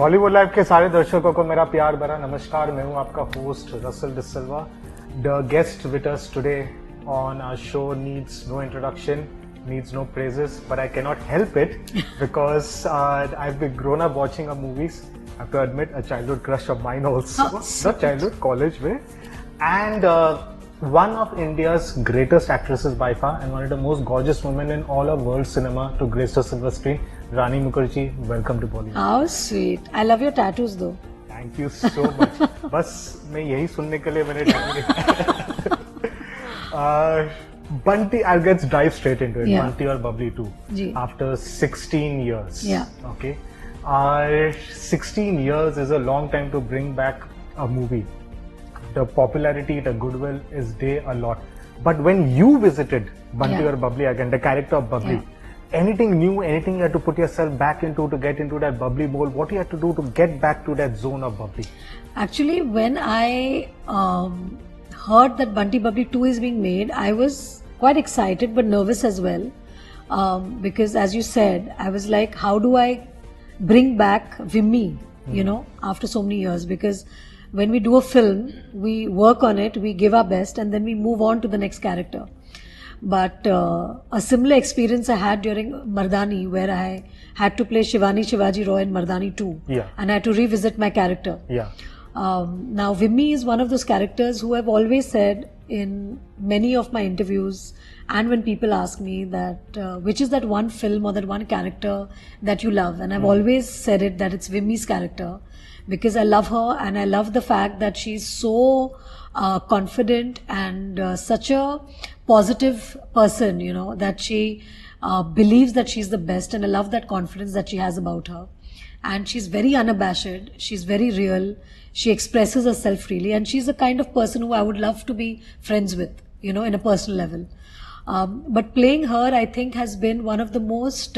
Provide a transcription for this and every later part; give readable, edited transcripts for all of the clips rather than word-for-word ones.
Bollywood live के सारे दर्शकों को मेरा प्यार भरा नमस्कार। मैं हूं आपका host Russell D'Silva. The guest with us today on our show needs no introduction, needs no praises, but I cannot help it because I've been grown up watching her movies. I have to admit, a childhood crush of mine also. Not childhood, college way. And one of India's greatest actresses by far, and one of the most gorgeous women in all of world cinema to grace the silver screen, Rani Mukherjee. Welcome to Bollywood. How sweet. I love your tattoos though. Thank you so much. बस मैं यही सुनने के लिए मैंने time निकाला। Bunty, I'll get dive straight into it. Yeah. Bunty or Bubbly 2. Ji. After 16 years. Yeah. Okay. 16 years is a long time to bring back a movie. The popularity, the goodwill is there a lot. But when you visited Bunty Yeah. or Bubbly again, the character of Bubbly, anything new, anything you had to put yourself back into to get into that bubbly mold, what you had to do to get back to that zone of Bubbly? Actually, when I heard that Bunty Bubbly 2 is being made, I was quite excited but nervous as well. Because as you said, I was like, how do I bring back Vimmi, you know, after so many years? Because when we do a film, we work on it, we give our best, and then we move on to the next character. But a similar experience I had during Mardani, where I had to play Shivani Shivaji Roy in Mardani 2. Yeah. And I had to revisit my character. Yeah. Now, Vimmi is one of those characters who I've always said in many of my interviews, and when people ask me that which is that one film or that one character that you love, and I've always said it that it's Vimmi's character, because I love her and I love the fact that she's so confident and such a positive person, you know, that she believes that she's the best, and I love that confidence that she has about her. And she's very unabashed, she's very real, she expresses herself freely, and she's the kind of person who I would love to be friends with, you know, in a personal level. But playing her, I think, has been one of the most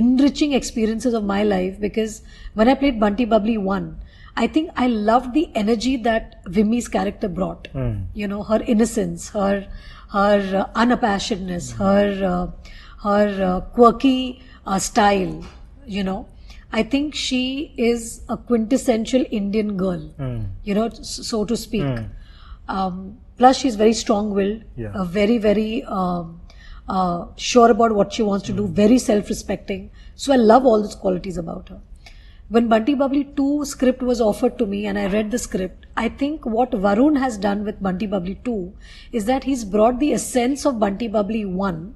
enriching experiences of my life, because when I played Bunty Bubbly 1, I think I loved the energy that Vimmi's character brought. You know, her innocence, her unabashedness, her quirky style, you know. I think she is a quintessential Indian girl, you know, so to speak. Plus, she's very strong-willed, very, very sure about what she wants to do, very self-respecting. So I love all those qualities about her. When Bunty Bubbly 2 script was offered to me and I read the script, I think what Varun has done with Bunty Bubbly 2 is that he's brought the essence of Bunty Bubbly 1,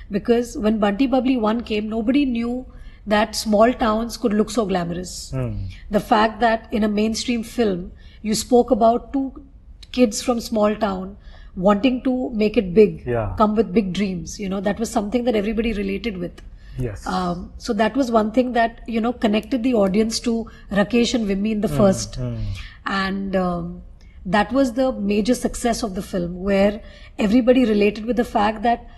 because when Bunty Bubbly 1 came, nobody knew that small towns could look so glamorous. The fact that in a mainstream film, you spoke about two kids from small town wanting to make it big, come with big dreams, you know, that was something that everybody related with. Yes. So that was one thing that, you know, connected the audience to Rakesh and Vimmi in the first. And that was the major success of the film, where everybody related with the fact that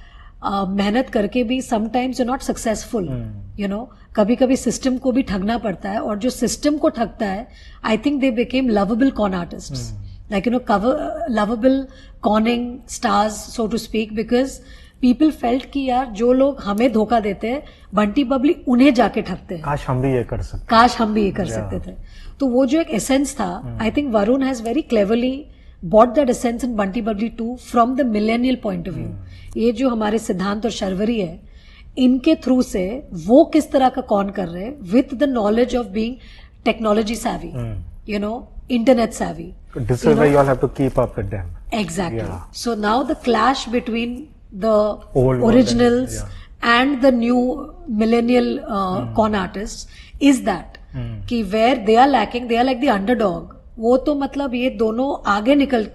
मेहनत करके भी sometimes you're not successful, you know, कभी कभी system को भी ठगना पड़ता है, और जो सिस्टम को ठगता है, I think they became lovable con artists, like, you know, lovable conning stars, so to speak, because people felt कि यार जो लोग हमें धोखा देते हैं, बंटी बबली उन्हें जाके ठगते हैं, काश हम भी ये कर सकते, काश हम भी ये कर सकते थे। तो वो जो एक एसेंस था, I think Varun has very cleverly bought that essence in Bunty Bubbly 2 from the millennial point of view. ये जो हमारे सिद्धांत और शर्वरी है, इनके थ्रू से वो किस तरह का कॉन कर रहे हैं, with the knowledge of being technology savvy, you know, internet savvy. This is where you all have to keep up with them. Exactly. Yeah. So now the clash between the Old originals and the new millennial con artists is that कि where they are lacking, they are like the underdog. वो तो मतलब ये दोनों आगे निकल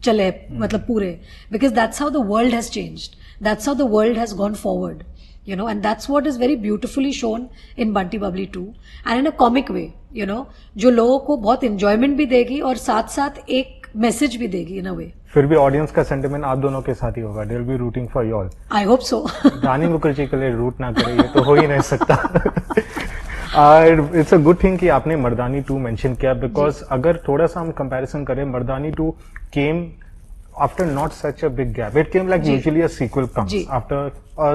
चले, मतलब पूरे, because that's how the world has changed, that's how the world has gone forward, you know, and that's what is very beautifully shown in Bunty Bubbly 2, and in a comic way, you know, जो लोगों को बहुत enjoyment भी देगी और साथ साथ एक मैसेज भी देगी in a way. फिर भी ऑडियंस का सेंटिमेंट आप दोनों के साथ ही होगा, they will be rooting for you all. I hope so. रानी मुखर्जी के लिए रूट ना करे, ये तो हो ही नहीं सकता। इट्स अ गुड थिंग कि आपने मर्दानी 2 मेंशन किया, बिकॉज अगर थोड़ा सा हम कंपैरिजन करें, मर्दानी 2 केम after not such a big gap. It came like ji. usually a sequel comes ji. after a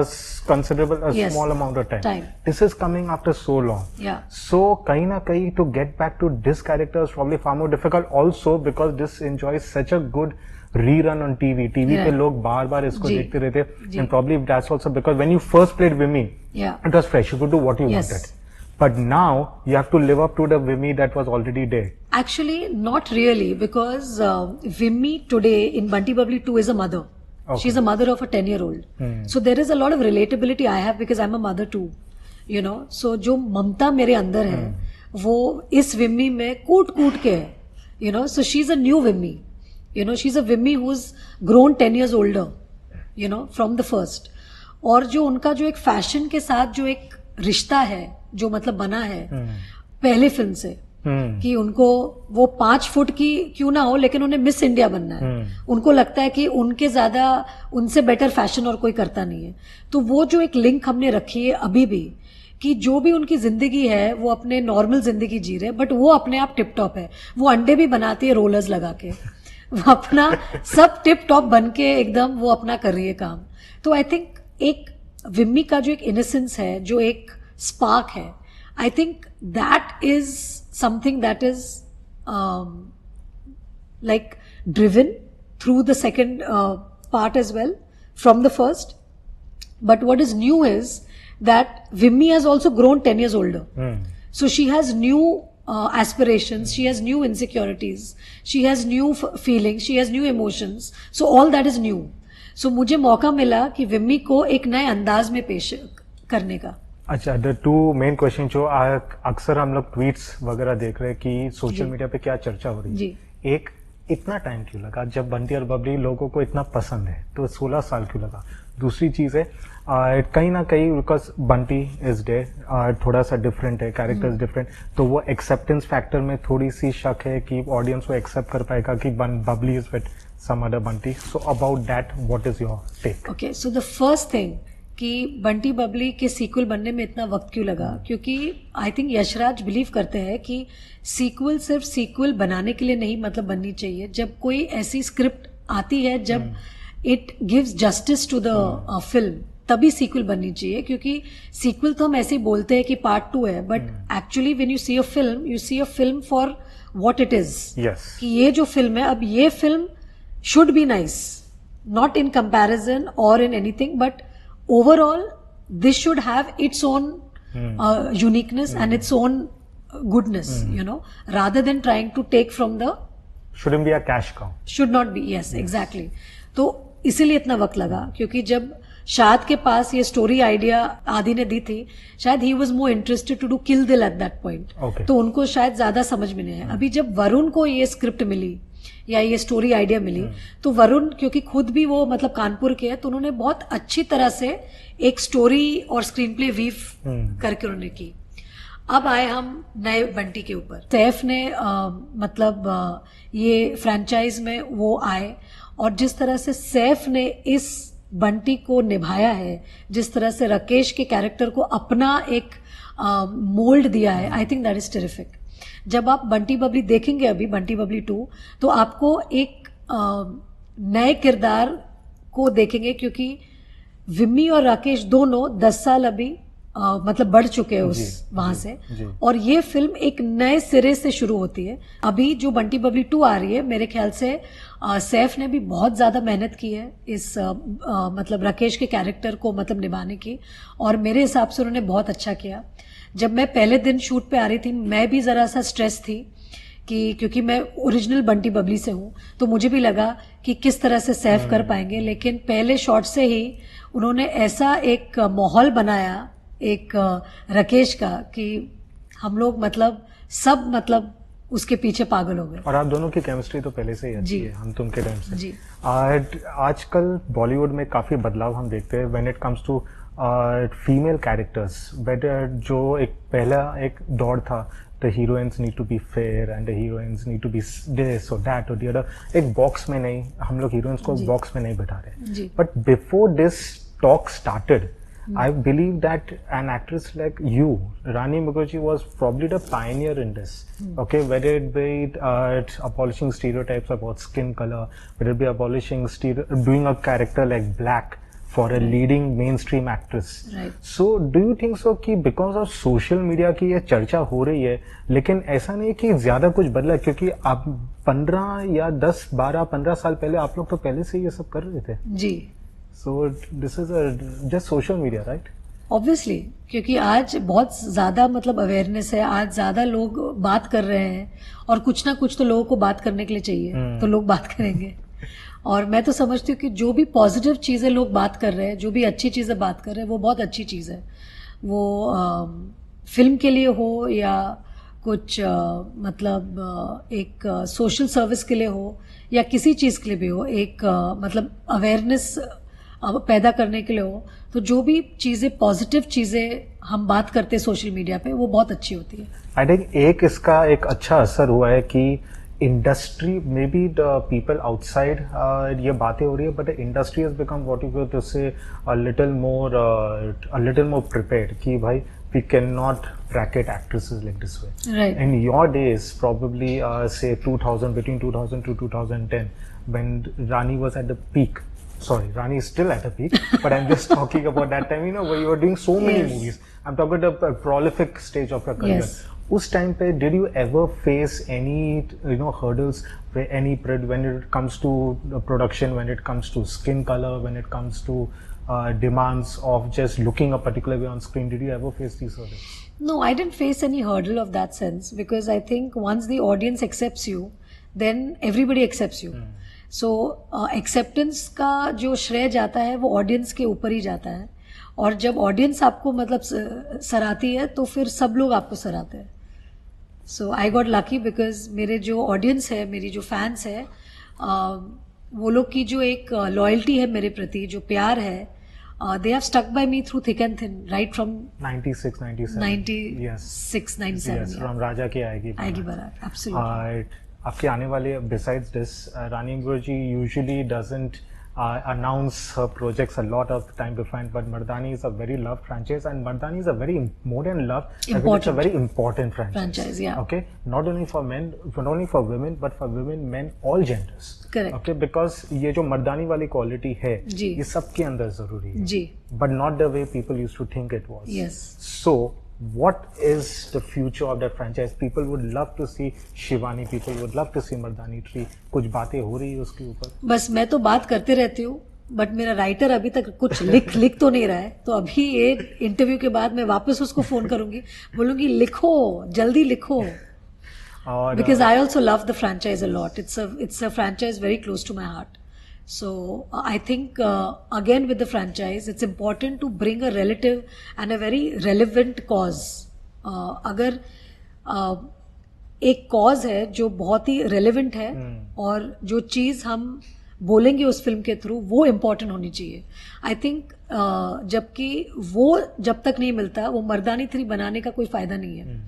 Yes. small amount of time. Time. This is coming after so long. Yeah. So kahin na kahin to get back to this character is probably far more difficult also because this enjoys such a good rerun on TV. TV Yeah. पे लोग बार बार इसको जी. देखते रहते जी. and probably that's also because when you first played Vimy, Yeah. it was fresh. You could do what you Yes. wanted. But now you have to live up to the Vimy that was already there. Actually, not really, because Vimy today in Bunty Bubbly 2 is a mother. Okay. She's a mother of a 10-year-old. So there is a lot of relatability I have because I'm a mother too. You know, so जो ममता मेरे अंदर है, वो इस Vimy में कूट कूट के है. You know, so she's a new Vimy. You know, she's a Vimy who's grown 10 years older. You know, from the first. और जो उनका जो एक फैशन के साथ जो एक रिश्ता है, जो मतलब बना है पहले फिल्म से, कि उनको वो 5 फुट की क्यों ना हो लेकिन उन्हें मिस इंडिया बनना है. उनको लगता है कि उनके ज्यादा उनसे बेटर फैशन और कोई करता नहीं है. तो वो जो एक लिंक हमने रखी है अभी भी, कि जो भी उनकी जिंदगी है वो अपने नॉर्मल जिंदगी जी रहे, बट वो अपने आप टिप टॉप है. वो अंडे भी बनाती है रोलर्स लगा के, वो अपना सब टिप टॉप बन के एकदम वो अपना कर रही है काम. तो आई थिंक एक विम्मी का जो एक इनोसेंस है, जो एक स्पार्क है, I think that is something that is like driven through the second part as well from the first. But what is new is that Vimy has also grown 10 years older. So she has new aspirations, she has new insecurities, she has new feelings, she has new emotions. So all that is new. So मुझे मौका मिला कि विम्मी को एक नए अंदाज में पेश करने का. अच्छा, द टू मेन क्वेश्चन जो अक्सर हम लोग ट्वीट्स वगैरह देख रहे हैं कि सोशल मीडिया पे क्या चर्चा हो रही है. जी. एक, इतना टाइम क्यों लगा? जब बंटी और बबली लोगों को इतना पसंद है तो 16 साल क्यों लगा? दूसरी चीज है कहीं ना कहीं बिकॉज बंटी इज डे थोड़ा सा डिफरेंट है, कैरेक्टर डिफरेंट, तो वो एक्सेप्टेंस फैक्टर में थोड़ी सी शक है कि ऑडियंस को एक्सेप्ट कर पाएगा कि Babli is with some other Bunty. So about that what is your take? Okay, so the first thing कि बंटी बबली के सीक्वल बनने में इतना वक्त क्यों लगा, क्योंकि आई थिंक यशराज बिलीव करते हैं कि सीक्वल सिर्फ सीक्वल बनाने के लिए नहीं मतलब बननी चाहिए. जब कोई ऐसी स्क्रिप्ट आती है, जब it gives justice to the film, तभी सीक्वल बननी चाहिए. क्योंकि सीक्वल तो हम ऐसे ही बोलते हैं कि पार्ट 2 है, but actually when you see a film, you see a film for what it is. कि ये जो फिल्म है, अब ये film should be nice, not in comparison और in anything, but overall this should have its own uniqueness and its own goodness, you know, rather than trying to take from the, shouldn't be a cash cow, should not be. yes. exactly. तो इसीलिए इतना वक्त लगा, क्योंकि जब शाद के पास ये स्टोरी आइडिया आदि ने दी थी, शायद he was more interested to do kill दिल एट दैट पॉइंट. तो उनको शायद ज्यादा समझ में नहीं आया. अभी जब वरुण को ये स्क्रिप्ट मिली या ये स्टोरी आइडिया मिली, तो वरुण क्योंकि खुद भी वो मतलब कानपुर के हैं, तो उन्होंने बहुत अच्छी तरह से एक स्टोरी और स्क्रीन प्ले वीव करके उन्होंने की. अब आए हम नए बंटी के ऊपर. सैफ ने ये फ्रेंचाइज में वो आए, और जिस तरह से सैफ ने इस बंटी को निभाया है, जिस तरह से राकेश के कैरेक्टर को अपना एक मोल्ड दिया है, I think that is terrific. जब आप बंटी बबली देखेंगे अभी बंटी बबली 2, तो आपको एक नए किरदार को देखेंगे, क्योंकि विम्मी और राकेश दोनों 10 साल अभी मतलब बढ़ चुके हैं उस वहां से, और ये फिल्म एक नए सिरे से शुरू होती है. अभी जो बंटी बबली 2 आ रही है, मेरे ख्याल से सैफ ने भी बहुत ज्यादा मेहनत की है इस मतलब राकेश के कैरेक्टर को मतलब निभाने की, और मेरे हिसाब से उन्होंने बहुत अच्छा किया. जब मैं पहले दिन शूट पे आ रही थी, मैं भी जरा सा स्ट्रेस थी कि क्योंकि मैं ओरिजिनल बंटी बबली से हूँ, तो मुझे भी लगा कि किस तरह से सैफ कर पाएंगे. लेकिन पहले शॉट से ही उन्होंने ऐसा एक माहौल बनाया एक राकेश का कि हम लोग मतलब सब मतलब उसके पीछे पागल हो गए. और आप दोनों की केमिस्ट्री तो पहले से ही अच्छी है, हम तुम के टाइम से. जी. आजकल बॉलीवुड में काफी बदलाव हम देखते हैं when it comes to female characters. Better जो एक पहला एक दौर था, the heroines need to be fair and the heroines need to be this और दैट और द अदर. एक बॉक्स में नहीं, हम लोग हीरोइंस को बॉक्स में नहीं बैठा रहे. But before this talk started, I believe that an actress like you, Rani Mukherjee, was probably the pioneer in this. Okay, whether it be abolishing stereotypes about skin color, whether it be abolishing doing a character like Black for a leading mainstream actress. Right. So do you think so कि because of social media की ये चर्चा हो रही है, लेकिन ऐसा नहीं कि ज्यादा कुछ बदला, क्योंकि आप 15 या 10, 12, 15 साल पहले आप लोग तो पहले से ये सब कर रहे थे. जी. So this is just social media, right? Obviously, क्योंकि आज बहुत ज्यादा मतलब अवेयरनेस है, आज ज्यादा लोग बात कर रहे हैं और कुछ ना कुछ तो लोगों को बात करने के लिए चाहिए, तो लोग बात करेंगे. और मैं तो समझती हूँ कि जो भी पॉजिटिव चीजें लोग बात कर रहे हैं, जो भी अच्छी चीजें बात कर रहे हैं, वो बहुत अच्छी चीज है. वो फिल्म के लिए हो या कुछ मतलब एक सोशल सर्विस के लिए हो या किसी चीज के लिए भी हो, एक मतलब अवेयरनेस पैदा करने के लिए हो, तो जो भी चीजें पॉजिटिव चीजें हम बात करते हैं सोशल मीडिया पे, वो बहुत अच्छी होती है. आई थिंक एक इसका एक अच्छा असर हुआ है कि industry, may be the people outside ये बातें हो रही है, but the industry has become what you can say a little more prepared कि भाई we cannot bracket actresses like this way. Right. In your days, probably say 2000, between 2000 to 2010, when Rani was at the peak. Sorry, Rani is still at the peak, but I'm just talking about that time, you know, where you were doing so many movies. I'm talking about the prolific stage of your career. Yes. Us time pe, did you ever face any, you know, hurdles, when it comes to the production, when it comes to skin color, when it comes to demands of just looking a particular way on screen? Did you ever face these hurdles? No, I didn't face any hurdle of that sense, because I think once the audience accepts you, then everybody accepts you. So acceptance का जो श्रेय जाता है वो audience के ऊपर ही जाता है, और जब ऑडियंस आपको मतलब सराहती है तो फिर सब लोग आपको सराहते हैं. सो आई गॉट लकी, बिकॉज मेरे जो ऑडियंस है, मेरी जो फैंस है, वो लोग की जो एक लॉयल्टी है मेरे प्रति, जो प्यार है, they have stuck by me through thick and thin, right from 96, 97. 96, Yes. 97. Yes, from Raja की आएगी बारात. Absolutely. आपके आने वाले, besides this, Rani Mukherjee usually doesn't announce her projects a lot of the time beforehand, but Mardani is a very loved franchise, and Mardani is a very more than loved, I think it's a very important franchise. Yeah. Okay, not only for men, not only for women, but for women, men, all genders. Correct. Okay, because ये जो मर्दानी वाली quality है, जी, ये सबके अंदर जरूरी है, जी, but not the way people used to think it was. Yes. So what is the future of that franchise? People would love to see Shivani, people would love to see Mardani 3. कुछ बातें हो रही है उसके ऊपर? बस मैं तो बात करते रहती हूँ, बट मेरा राइटर अभी तक कुछ लिख तो नहीं रहा है. तो अभी ये इंटरव्यू के बाद मैं वापस उसको फोन करूंगी, बोलूंगी लिखो, जल्दी लिखो. Because I also love the franchise a lot. It's a franchise very close to my heart. So I think again with the franchise, it's important to bring a relative and a very relevant cause. अगर एक cause है जो बहुत ही relevant है, और जो चीज हम बोलेंगे उस फिल्म के थ्रू वो important होनी चाहिए. I think जबकि वो जब तक नहीं मिलता, वो मर्दानी 3 बनाने का कोई फायदा नहीं है.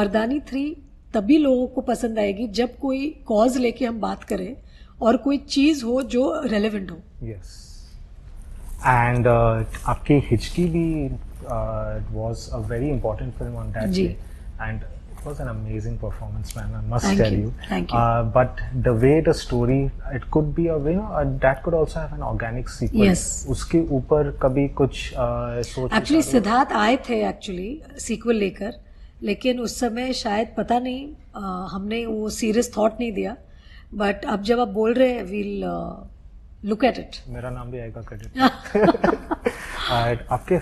मर्दानी 3 तभी लोगों को पसंद आएगी जब कोई कॉज लेके हम बात करें और कोई चीज हो जो रेलेवेंट हो. यस. एंड आपकी हिचकी भी was a very important film on that day, and it was an amazing performance, man, I must tell you. Thank you. But the way the story, it could be a, you know, that could also have an organic sequel. Yes. उसके ऊपर कभी कुछ सोच? Actually Siddharth आए थे actually sequel लेकर, लेकिन उस समय शायद पता नहीं, हमने वो सीरियस थॉट नहीं दिया. बट अब जब आप बोल रहे हैं, वील लुक एट इट. मेरा नाम भी आएगा क्रेडिट. आपके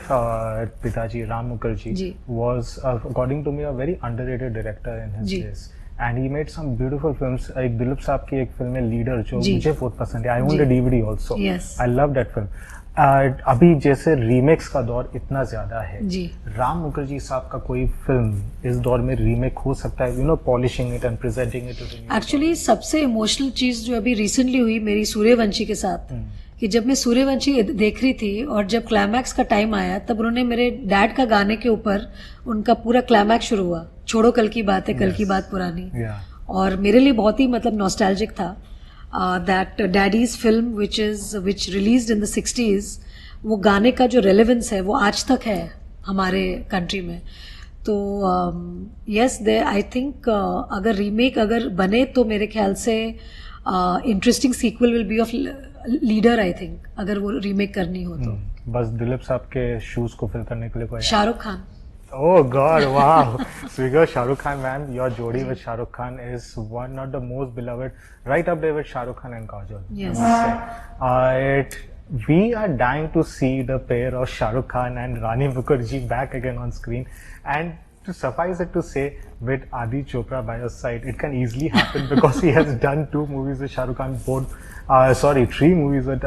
पिताजी Ram Mukherjee was according to me a very underrated director in his days, and he made some beautiful films. एक दिलीप साहब की एक फिल्म है लीडर, जो मुझे बहुत पसंद है. I own the DVD also. Yes. I love that film. अभी जैसे रीमेक्स का दौर इतना ज्यादा है, राम मुखर्जी साहब का कोई फिल्म इस दौर में रीमेक हो सकता है, you know, polishing it and presenting it? Actually सबसे इमोशनल चीज जो अभी रिसेंटली हुई मेरी सूर्यवंशी के साथ, कि जब मैं सूर्यवंशी देख रही थी और जब क्लाइमैक्स का टाइम आया, तब उन्होंने मेरे डैड का गाने के ऊपर उनका पूरा क्लाइमैक्स शुरू हुआ, छोड़ो कल की बात है, कल की बात पुरानी. और मेरे लिए बहुत ही मतलब नॉस्टैल्जिक था. That Daddy's film, which released in the 60s, वो गाने का जो रेलेवेंस है वो आज तक है हमारे कंट्री में. तो यस, दे आई थिंक अगर रीमेक अगर बने तो मेरे ख्याल से interesting sequel will be of leader. I think अगर वो रीमेक करनी हो तो. बस दिलीप साहब के शूज को फिल करने के लिए कोई Shahrukh Khan. Oh God, wow. Speaking of Shah Rukh Khan, man, your jodi with Shah Rukh Khan is one of the most beloved, right up there with Shah Rukh Khan and Kajol. Yes. We are dying to see the pair of Shah Rukh Khan and Rani Mukherjee back again on screen. And to suffice it to say, with Adi Chopra by your side, it can easily happen because he has done 2 movies with Shah Rukh Khan, 3 movies with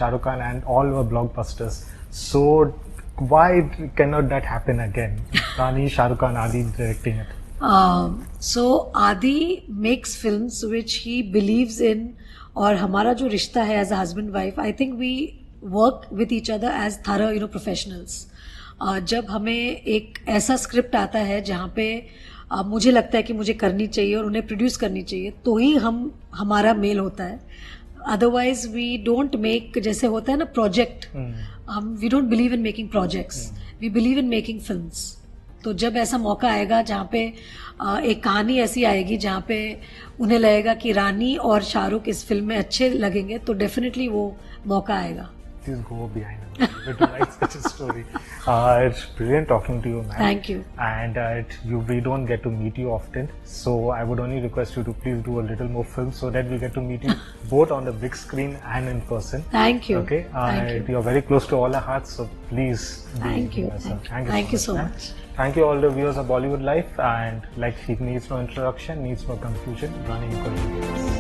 Shah Rukh Khan, and all were blockbusters. So why cannot that happen again? Rani, Shah Rukh Khan, Adi directing it. So Adi makes films which he believes in, और हमारा जो रिश्ता है as a husband wife, I think we work with each other as thorough professionals. जब हमें एक ऐसा script आता है जहाँ पे मुझे लगता है कि मुझे करनी चाहिए और उन्हें प्रोड्यूस करनी चाहिए, तो ही हमारा मेल होता है. अदरवाइज वी डोंट मेक, जैसे होता है ना project, we don't believe in making projects, we believe in making films. तो जब ऐसा मौका आएगा जहाँ पे एक कहानी ऐसी आएगी जहाँ पे उन्हें लगेगा कि रानी और शाहरुख इस फिल्म में अच्छे लगेंगे, तो डेफिनेटली वो मौका आएगा. Please go behind the movie to write such a story. It's brilliant talking to you, man. Thank you. And we don't get to meet you often, so I would only request you to please do a little more films so that we get to meet you both on the big screen and in person. Thank you. Okay. Thank you. You're very close to all our hearts, so please. Thank you. Thank you so man. much. Thank you all the viewers of Bollywood Life, and like it needs no introduction, needs no confusion, Rani Mukherjee.